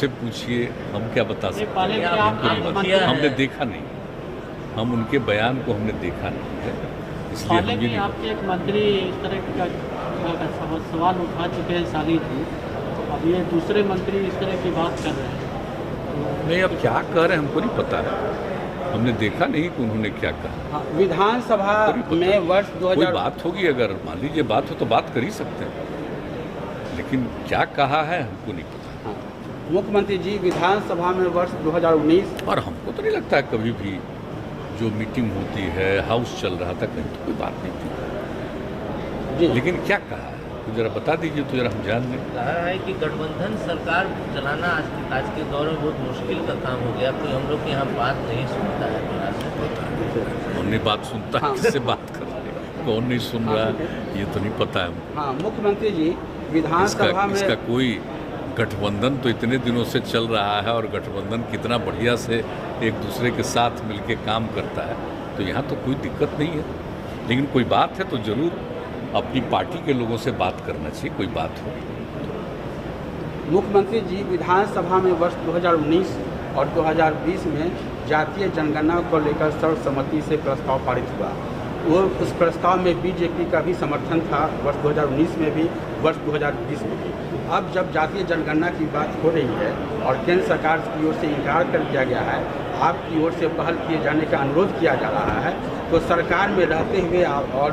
उनसे पूछिए, हम क्या बता सकते हैं, हमने देखा नहीं, हम उनके बयान को हमने देखा नहीं है, इसलिए हम ये नहीं। आपके एक मंत्री इस तरह का सवाल उठा चुके हैं साली जी, अब ये दूसरे मंत्री इस तरह की बात कर रहे हैं। नहीं, अब क्या कह रहे हैं हमको नहीं पता है, हमने देखा नहीं कि उन्होंने क्या कहा। विधानसभा में वर्ष 2000 कोई बात होगी, अगर मान लीजिए बात हो तो बात कर ही सकते हैं, लेकिन क्या कहा है हमको नहीं पता। मुख्यमंत्री जी, विधानसभा में वर्ष 2019 और हमको तो नहीं लगता है कभी भी जो मीटिंग होती है, हाउस चल रहा था, कहीं तो कोई बात नहीं थी, लेकिन क्या कहा है तो जरा बता दीजिए तो जरा हम जान लें। कहा है कि गठबंधन सरकार चलाना आज के दौर में बहुत मुश्किल का काम हो गया, कोई हम लोग की यहाँ बात नहीं सुनता है। कौन नहीं बात सुनता है, किससे बात कर रहे हैं, कौन नहीं सुन रहा है, ये तो नहीं पता है हमको। हाँ, मुख्यमंत्री जी विधानसभा में इसका कोई गठबंधन तो इतने दिनों से चल रहा है और गठबंधन कितना बढ़िया से एक दूसरे के साथ मिलके काम करता है, तो यहाँ तो कोई दिक्कत नहीं है, लेकिन कोई बात है तो ज़रूर अपनी पार्टी के लोगों से बात करना चाहिए, कोई बात हो। मुख्यमंत्री जी, विधानसभा में वर्ष 2019 और 2020 में जातीय जनगणना को लेकर सर्वसम्मति से प्रस्ताव पारित हुआ। वो उस प्रस्ताव में बीजेपी का भी समर्थन था, वर्ष 2019 में भी, वर्ष 2020 में भी। अब जब जातीय जनगणना की बात हो रही है और केंद्र सरकार की ओर से इनकार कर दिया गया है, आपकी ओर से पहल किए जाने का अनुरोध किया जा रहा है, तो सरकार में रहते हुए और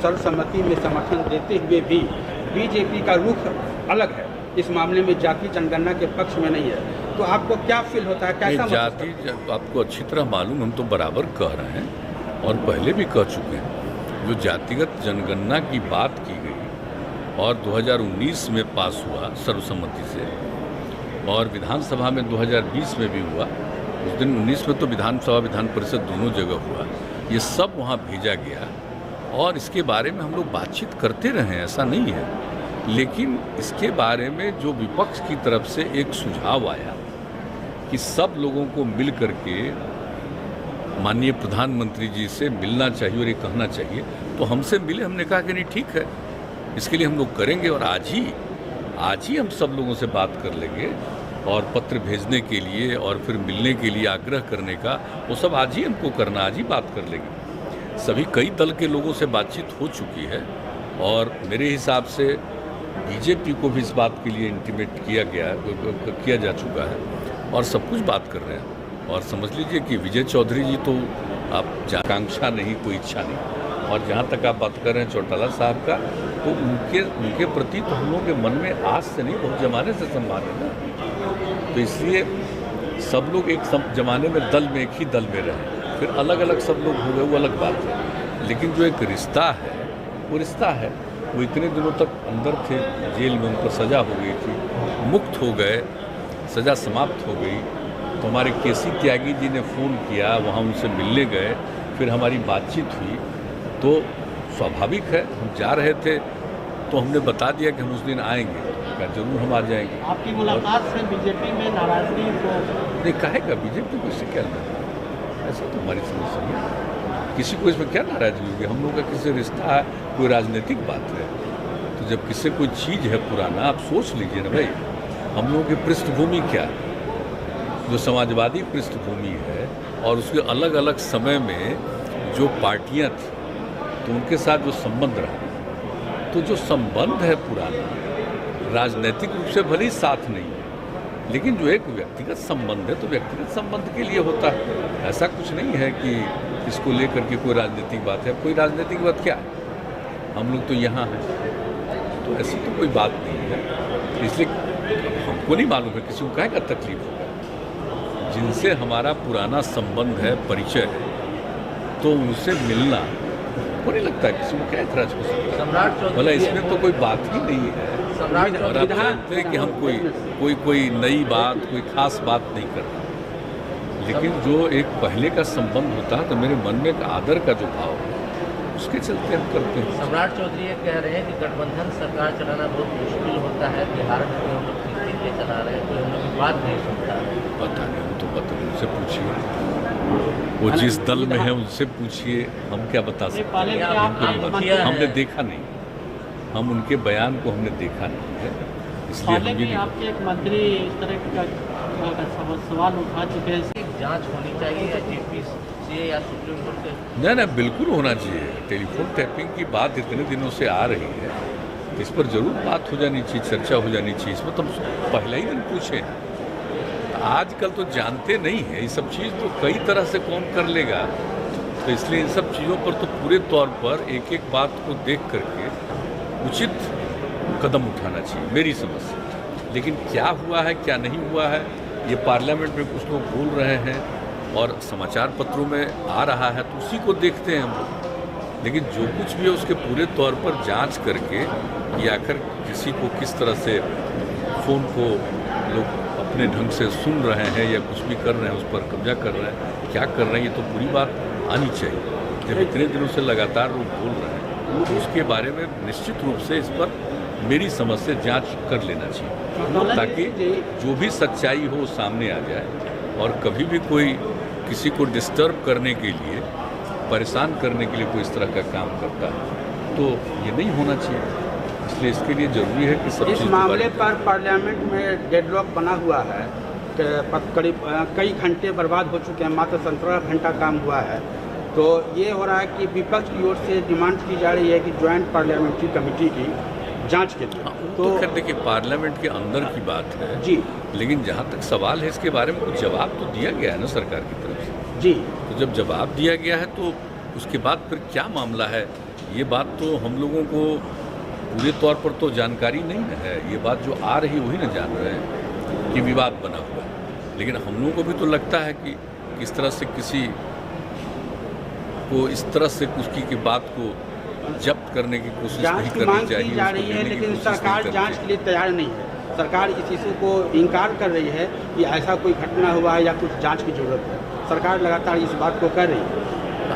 सर्वसम्मति में समर्थन देते हुए भी बीजेपी का रुख अलग है, इस मामले में जातीय जनगणना के पक्ष में नहीं है, तो आपको क्या फील होता है, कैसा? जाति आपको अच्छी तरह मालूम, हम तो बराबर कह रहे हैं और पहले भी कह चुके हैं, जो जातिगत जनगणना की बात की गई और 2019 में पास हुआ सर्वसम्मति से, और विधानसभा में 2020 में भी हुआ, उस दिन 19 में तो विधानसभा विधान परिषद दोनों जगह हुआ, ये सब वहाँ भेजा गया और इसके बारे में हम लोग बातचीत करते रहे, ऐसा नहीं है, लेकिन इसके बारे में जो विपक्ष की तरफ से एक सुझाव आया कि सब लोगों को मिल करके माननीय प्रधानमंत्री जी से मिलना चाहिए और ये कहना चाहिए, तो हमसे मिले, हमने कहा कि नहीं ठीक है, इसके लिए हम लोग करेंगे और आज ही हम सब लोगों से बात कर लेंगे और पत्र भेजने के लिए और फिर मिलने के लिए आग्रह करने का वो सब आज ही हमको करना, आज ही बात कर लेंगे। सभी कई दल के लोगों से बातचीत हो चुकी है और मेरे हिसाब से बीजेपी को भी इस बात के लिए इंटीमेट किया जा चुका है और सब कुछ बात कर रहे हैं। और समझ लीजिए कि विजय चौधरी जी तो आप आकांक्षा नहीं, कोई इच्छा नहीं, और जहाँ तक आप बात कर रहे हैं चौटाला साहब का, तो उनके प्रति तो हम लोगों के मन में आज से नहीं, बहुत ज़माने से सम्मान है ना, तो इसलिए सब लोग एक ज़माने में एक ही दल में रहे, फिर अलग अलग सब लोग हो गए, वो अलग बात है, लेकिन जो एक रिश्ता है वो रिश्ता है। वो इतने दिनों तक अंदर थे, जेल में उनको सज़ा हो गई थी, मुक्त हो गए, सज़ा समाप्त हो गई, तो हमारे केसी त्यागी जी ने फ़ोन किया, वहाँ उनसे मिलने गए, फिर हमारी बातचीत हुई, तो स्वाभाविक है हम जा रहे थे तो हमने बता दिया कि हम उस दिन आएंगे, क्या जरूर हम आ जाएंगे। आपकी मुलाकात से बीजेपी में नाराजगी को नहीं कहेगा, बीजेपी को इससे क्या नाराज, ऐसा तो हमारी समझ से नहीं, किसी को इसमें क्या नाराजगी होगी, हम लोग का किसी रिश्ता है, कोई राजनीतिक बात है, तो जब किसी कोई चीज़ है पुराना, आप सोच लीजिए ना भाई, हम लोगों की पृष्ठभूमि क्या है, जो समाजवादी पृष्ठभूमि है और उसके अलग अलग समय में जो पार्टियाँ थी, तो उनके साथ जो संबंध रहा, तो जो संबंध है पुराना, राजनीतिक रूप से भले ही साथ नहीं है, लेकिन जो एक व्यक्तिगत संबंध है तो व्यक्तिगत संबंध के लिए होता है, ऐसा कुछ नहीं है कि इसको लेकर के कोई राजनीतिक बात है। कोई राजनीतिक बात क्या है, हम लोग तो यहाँ हैं, तो ऐसी तो कोई बात नहीं है, इसलिए हमको नहीं मालूम है किसी को कहेगा तकलीफ होगा, जिनसे हमारा पुराना संबंध है, परिचय है, तो उनसे मिलना को नहीं लगता है किसी को क्या एतराज हो सकता है, भला इसमें तो कोई बात ही नहीं है। और आप जानते हैं कि हम कोई नई बात, कोई खास बात नहीं करते, लेकिन जो एक पहले का संबंध होता है तो मेरे मन में एक आदर का जो भाव है, उसके चलते हम करते हैं। सम्राट चौधरी ये कह रहे हैं कि गठबंधन सरकार चलाना बहुत मुश्किल होता है, बिहार में हम लोग ठीक चला रहे हैं, कोई हम लोग की बात नहीं सुनता है। पता नहीं, हम तो पता नहीं, उनसे पूछिए, वो जिस दल में है उनसे पूछिए, हम क्या बता सकते हैं, हमने देखा नहीं, हम उनके बयान को हमने देखा नहीं है, इसलिए पहले हम ये भी नहीं आपके एक मंत्री इस तरह का सवाल उठा चुके हैं। एक जांच होनी चाहिए या जेपी से या सुप्रीम कोर्ट से। नहीं, बिल्कुल होना चाहिए। टेलीफोन टैपिंग की बात इतने दिनों से आ रही है, इस पर जरूर बात हो जानी चाहिए, चर्चा हो जानी चाहिए। इसमें तो पहले ही दिन पूछें। आजकल तो जानते नहीं है ये सब चीज़, तो कई तरह से कौन कर लेगा। तो इसलिए इन सब चीज़ों पर तो पूरे तौर पर एक एक बात को देख करके उचित कदम उठाना चाहिए मेरी समझ से। लेकिन क्या हुआ है क्या नहीं हुआ है ये पार्लियामेंट में कुछ लोग बोल रहे हैं और समाचार पत्रों में आ रहा है, तो उसी को देखते हैं हम लोग। लेकिन जो कुछ भी है उसके पूरे तौर पर जांच करके कि आखिर किसी को किस तरह से फ़ोन को लोग अपने ढंग से सुन रहे हैं या कुछ भी कर रहे हैं, उस पर कब्जा कर रहे हैं, क्या कर रहे हैं, ये तो पूरी बात आनी चाहिए। जब इतने दिनों से लगातार लोग बोल रहे हैं तो उसके बारे में निश्चित रूप से इस पर मेरी समझ से जांच कर लेना चाहिए, ताकि जो भी सच्चाई हो सामने आ जाए। और कभी भी कोई किसी को डिस्टर्ब करने के लिए, परेशान करने के लिए कोई इस तरह का काम करता है तो ये नहीं होना चाहिए। इसलिए इसके लिए ज़रूरी है कि सब इस मामले पर पार्लियामेंट में डेडलॉक बना हुआ है, करीब कई घंटे बर्बाद हो चुके हैं, मात्र 17 घंटा काम हुआ है। तो ये हो रहा है कि विपक्ष की ओर से डिमांड की जा रही है कि ज्वाइंट पार्लियामेंट्री कमेटी की जांच के लिए। तो खैर देखिए, पार्लियामेंट के अंदर की बात है जी, लेकिन जहाँ तक सवाल है इसके बारे में कुछ जवाब तो दिया गया है ना सरकार की तरफ से। जी, तो जब जवाब दिया गया है तो उसके बाद फिर क्या मामला है, ये बात तो हम लोगों को पूरे तौर पर तो जानकारी नहीं है। ये बात जो आ रही वही ना जान रहे हैं कि विवाद बना हुआ है। लेकिन हम लोगों को भी तो लगता है कि किस तरह से किसी को इस तरह से उसकी की बात को जब्त करने की कोशिश जांच नहीं की करनी मांग चाहिए, की जा रही है, लेकिन सरकार जांच के लिए तैयार नहीं है। सरकार इस इशू को इनकार कर रही है कि ऐसा कोई घटना हुआ है या कुछ जांच की जरूरत है। सरकार लगातार इस बात को कर रही है।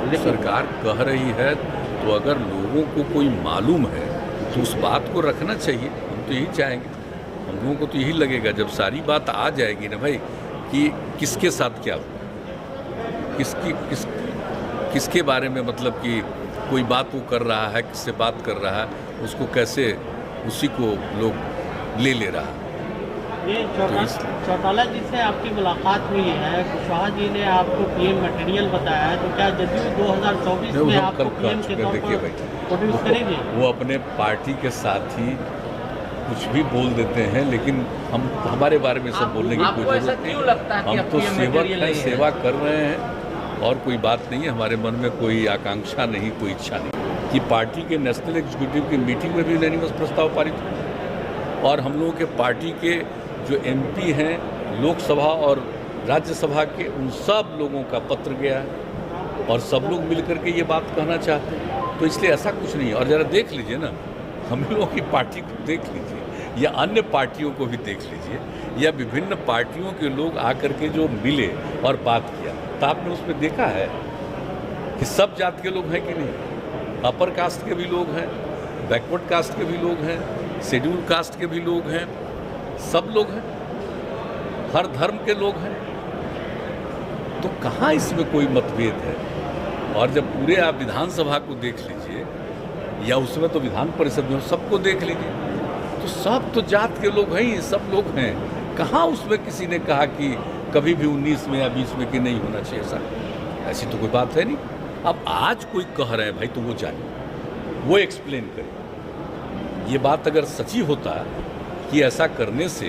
लेकिन सरकार कह रही है तो अगर लोगों को कोई मालूम है तो उस बात को रखना चाहिए। हम तो यही चाहेंगे, हम लोगों को तो यही लगेगा जब सारी बात आ जाएगी ना भाई कि किसके साथ क्या हुआ, किसके बारे में, मतलब कि कोई बात वो कर रहा है, किससे बात कर रहा है, उसको कैसे उसी को लोग ले रहा है। ये चौटाला जी से आपकी मुलाकात हुई है, कुशवाहा जी ने आपको पीएम मटेरियल बताया है, तो क्या जदयू 2024 में आपको पीएम के तौर पर प्रोड्यूस करेंगे? वो अपने पार्टी के साथ ही कुछ भी बोल देते हैं, लेकिन हमारे बारे में सब बोलने की कोई जरूरत नहीं। हम तो सेवक हैं, सेवा कर रहे हैं और कोई बात नहीं है। हमारे मन में कोई आकांक्षा नहीं, कोई इच्छा नहीं कि पार्टी के नेशनल एग्जीक्यूटिव की मीटिंग में भी यूनानिमस प्रस्ताव पारित हो और हम लोगों के पार्टी के जो एमपी हैं लोकसभा और राज्यसभा के, उन सब लोगों का पत्र गया है और सब लोग मिलकर के ये बात कहना चाहते हैं। तो इसलिए ऐसा कुछ नहीं है। और ज़रा देख लीजिए ना, हम लोगों की पार्टी को देख लीजिए या अन्य पार्टियों को भी देख लीजिए, या विभिन्न पार्टियों के लोग आकर के जो मिले और बात किया, तो आपने उसमें देखा है कि सब जात के लोग हैं कि नहीं, अपर कास्ट के भी लोग हैं, बैकवर्ड कास्ट के भी लोग हैं, शेड्यूल कास्ट के भी लोग हैं, सब लोग हैं, हर धर्म के लोग हैं। तो कहाँ इसमें कोई मतभेद है। और जब पूरे आप विधानसभा को देख लीजिए या उसमें तो विधान परिषद में सबको देख लीजिए, तो सब तो जात के लोग हैं ही, सब लोग हैं। कहाँ उसमें किसी ने कहा कि कभी भी 19 में या 20 में कि नहीं होना चाहिए ऐसा, ऐसी तो कोई बात है नहीं। अब आज कोई कह रहे हैं भाई, तो वो जाने, वो एक्सप्लेन करे। ये बात अगर सच्ची होता कि ऐसा करने से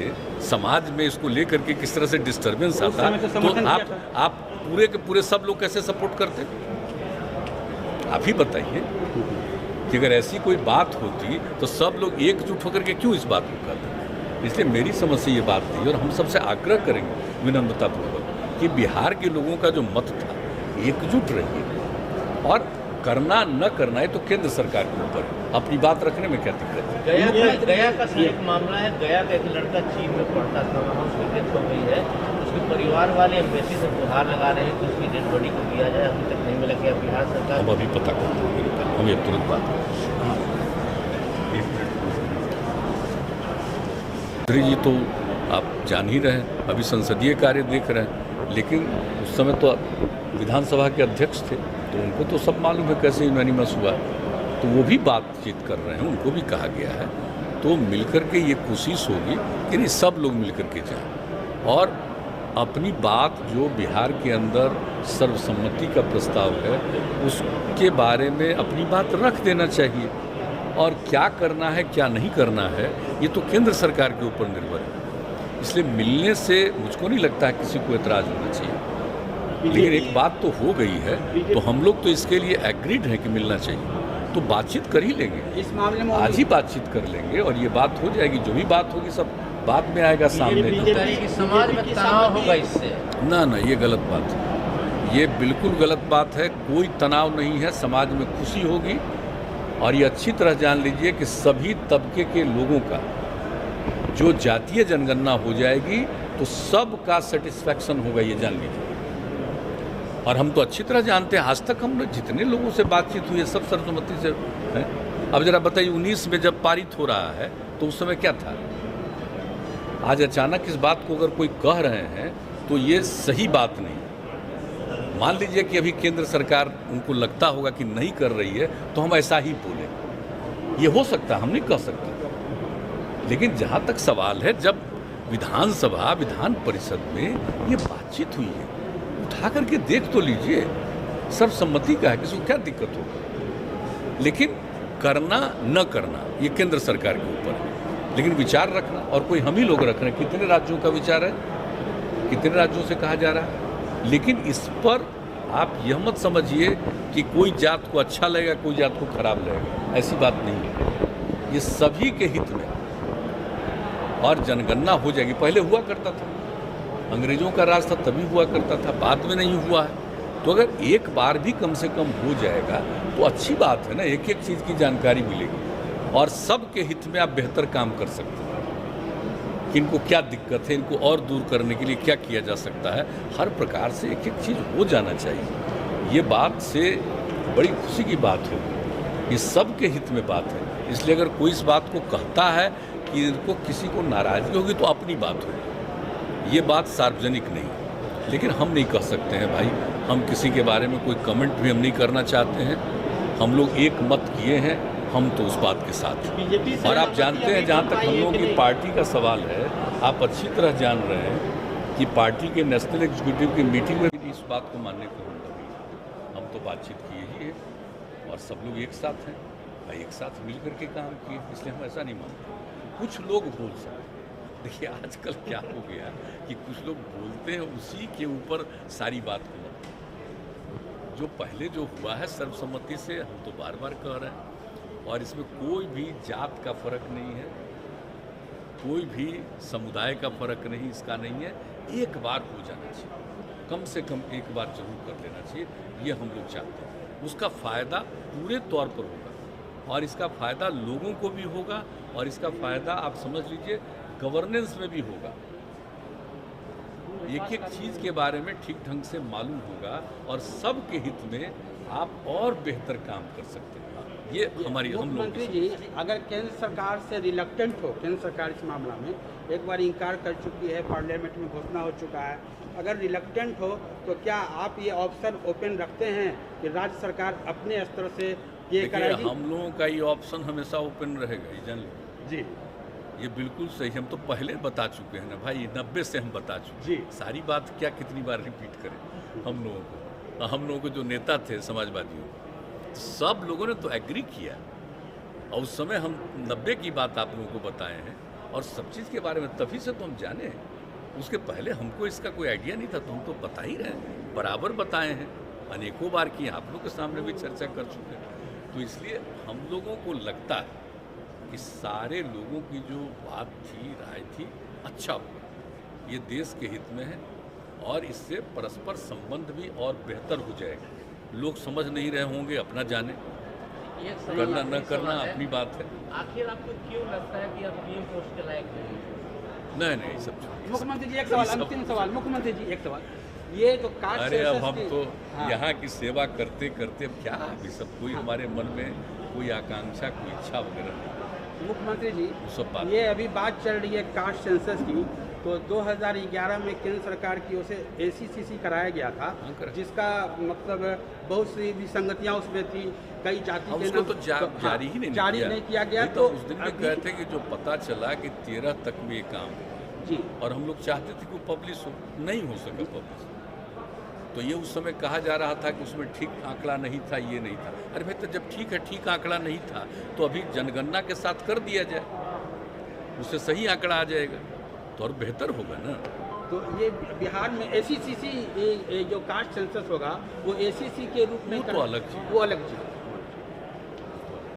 समाज में इसको लेकर के किस तरह से डिस्टर्बेंस आता, तो आप पूरे के पूरे सब लोग कैसे सपोर्ट करते? आप ही बताइए कि अगर ऐसी कोई बात होती तो सब लोग एकजुट होकर के क्यों इस बात को करते? इसलिए मेरी समझ से ये बात थी और हम सबसे आग्रह करेंगे विनम्रतापूर्वक कि बिहार के लोगों का जो मत था, एकजुट रहिए और करना न करना है तो केंद्र सरकार के ऊपर, अपनी बात रखने में क्या दिक्कत है। गया का एक मामला है, गया का एक लड़का चीन में पढ़ता था, वहाँ उसकी डेथ हो गई है। उसके परिवार वाले एम्बेसी से गुहार लगा रहे हैं कि उसकी डेड बॉडी को दिया जाए, अभी तक नहीं मिला। क्या बिहार सरकार? हम अभी पता करते हैं, हम ये तुरंत बात जी। तो आप जान ही रहे हैं, अभी संसदीय कार्य देख रहे हैं, लेकिन उस समय तो विधानसभा के अध्यक्ष थे, तो उनको तो सब मालूम है कैसे यूनानिमस हुआ। तो वो भी बातचीत कर रहे हैं, उनको भी कहा गया है। तो मिलकर के ये कोशिश होगी कि नहीं, सब लोग मिलकर के जाएं और अपनी बात जो बिहार के अंदर सर्वसम्मति का प्रस्ताव है उसके बारे में अपनी बात रख देना चाहिए। और क्या करना है क्या नहीं करना है ये तो केंद्र सरकार के ऊपर निर्भर है। इसलिए मिलने से मुझको नहीं लगता है किसी को एतराज़ होना चाहिए। लेकिन एक बात तो हो गई है, तो हम लोग तो इसके लिए एग्रीड हैं कि मिलना चाहिए, तो बातचीत कर ही लेंगे। इस मामले में आज ही बातचीत कर लेंगे और ये बात हो जाएगी। जो भी बात होगी सब बाद में आएगा सामने। कि समाज में तनाव होगा इससे? ना ना, ये गलत बात है, ये बिल्कुल गलत बात है। कोई तनाव नहीं है, समाज में खुशी होगी। और ये अच्छी तरह जान लीजिए कि सभी तबके के लोगों का जो जातीय जनगणना हो जाएगी तो सबका सेटिस्फैक्शन होगा, ये जान लीजिए। और हम तो अच्छी तरह जानते हैं, आज तक हम जितने लोगों से बातचीत हुई है सब सर्वसम्मति से है। अब जरा बताइए, 19 में जब पारित हो रहा है तो उस समय क्या था? आज अचानक इस बात को अगर कोई कह रहे हैं तो ये सही बात नहीं। मान लीजिए कि अभी केंद्र सरकार उनको लगता होगा कि नहीं कर रही है तो हम ऐसा ही बोलें, ये हो सकता है, हम नहीं कह सकते। लेकिन जहाँ तक सवाल है, जब विधानसभा विधान परिषद में ये बातचीत हुई है, उठा करके देख तो लीजिए, सर्वसम्मति का है, किसी को क्या दिक्कत होगा। लेकिन करना न करना ये केंद्र सरकार के ऊपर है। लेकिन विचार रखना, और कोई हम ही लोग रख रहे हैं। कितने राज्यों का विचार है, कितने राज्यों से कहा जा रहा है। लेकिन इस पर आप यह मत समझिए कि कोई जात को अच्छा लगेगा, कोई जात को खराब लगेगा, ऐसी बात नहीं है। ये सभी के हित में और जनगणना हो जाएगी। पहले हुआ करता था, अंग्रेजों का राज था तभी हुआ करता था, बाद में नहीं हुआ है। तो अगर एक बार भी कम से कम हो जाएगा तो अच्छी बात है ना, एक एक चीज़ की जानकारी मिलेगी और सबके हित में आप बेहतर काम कर सकते हैं कि इनको क्या दिक्कत है, इनको और दूर करने के लिए क्या किया जा सकता है। हर प्रकार से एक एक चीज़ हो जाना चाहिए। ये बात से बड़ी खुशी की बात होगी, ये सबके हित में बात है। इसलिए अगर कोई इस बात को कहता है कि इनको किसी को नाराज़गी होगी तो अपनी बात होगी, ये बात सार्वजनिक नहीं। लेकिन हम नहीं कह सकते हैं भाई, हम किसी के बारे में कोई कमेंट भी हम नहीं करना चाहते हैं। हम लोग एक मत किए हैं, हम तो उस बात के साथ हैं। और आप जानते हैं, जहाँ तक हम लोगों की पार्टी का सवाल है, आप अच्छी तरह जान रहे हैं कि पार्टी के नेशनल एग्जीक्यूटिव की मीटिंग में भी इस बात को मानने को हम तो बातचीत किए ही है और सब लोग एक साथ हैं, एक साथ मिल करके काम किए। इसलिए हम ऐसा नहीं मानते कुछ लोग बोल सकते। देखिए आजकल क्या हो गया कि कुछ लोग बोलते हैं, उसी के ऊपर सारी बात को जो पहले जो हुआ है सर्वसम्मति से, हम तो बार बार कह रहे हैं। और इसमें कोई भी जात का फर्क नहीं है, कोई भी समुदाय का फर्क नहीं, इसका नहीं है। एक बार हो जाना चाहिए, कम से कम एक बार जरूर कर लेना चाहिए, ये हम लोग चाहते हैं। उसका फ़ायदा पूरे तौर पर होगा और इसका फ़ायदा लोगों को भी होगा और इसका फ़ायदा आप समझ लीजिए गवर्नेंस में भी होगा। एक एक चीज़ के बारे में ठीक ढंग से मालूम होगा और सबके हित में आप और बेहतर काम कर सकते हैं। ये हमारी हम लोग। मुख्यमंत्री जी, अगर केंद्र सरकार से रिलक्टेंट हो, केंद्र सरकार इस मामला में एक बार इनकार कर चुकी है, पार्लियामेंट में घोषणा हो चुका है, अगर रिलक्टेंट हो तो क्या आप ये ऑप्शन ओपन रखते हैं कि राज्य सरकार अपने स्तर से ये कराएगी? हम लोगों का ये ऑप्शन हमेशा ओपन रहेगा, ये जान लीजिए जी। ये बिल्कुल सही, हम तो पहले बता चुके हैं ना भाई, 90 से हम बता चुके जी। सारी बात क्या कितनी बार रिपीट करें। हम लोगों को जो नेता थे समाजवादियों, सब लोगों ने तो एग्री किया और उस समय हम 90 की बात आप लोगों को बताए हैं और सब चीज़ के बारे में तभी से तो हम जाने हैं। उसके पहले हमको इसका कोई आइडिया नहीं था, तो हम तो बता ही रहे हैं, बराबर बताए हैं, अनेकों बार की आप लोग के सामने भी चर्चा कर चुके हैं। तो इसलिए हम लोगों को लगता है कि सारे लोगों की जो बात थी, राय थी, अच्छा हुआ, ये देश के हित में है और इससे परस्पर संबंध भी और बेहतर हो जाएगा। लोग समझ नहीं रहे होंगे, अपना जाने, करना न करना अपनी बात है। आखिर आपको क्यों लगता है कि आप पीएम पोस्ट के लायक नहीं? नहीं सब। मुख्यमंत्री जी एक सवाल, अंतिम सवाल। मुख्यमंत्री जी एक सवाल, ये जो कास्ट, अरे अब हम तो यहाँ की सेवा करते करते अब क्या अभी सब कोई हमारे मन में कोई आकांक्षा, कोई इच्छा वगैरह नहीं। मुख्यमंत्री जी, सब बात, ये अभी बात चल रही है कास्ट सेंसस की, तो 2011 में केंद्र सरकार की ओर से ACCC कराया गया था, हाँ, करा। जिसका मतलब बहुत सी विसंगतियां उसमें थी, कई जाति के उसको नाम तो जारी ही नहीं जारी किया। नहीं किया गया। नहीं तो उस दिन में अभी- कहे थे कि जो पता चला कि 13 तक में ये काम हुआ जी और हम लोग चाहते थे कि वो पब्लिश हो, नहीं हो सका पब्लिश। तो ये उस समय कहा जा रहा था कि उसमें ठीक आंकड़ा नहीं था, ये नहीं था। अरे भाई, तो जब ठीक है, ठीक आंकड़ा नहीं था तो अभी जनगणना के साथ कर दिया जाए, उससे सही आंकड़ा आ जाएगा तो और बेहतर होगा ना। तो ये बिहार में ACCC जो कास्ट सेंसस होगा वो ACC के रूप में वो तो अलग चीज़। वो अलग चीज़।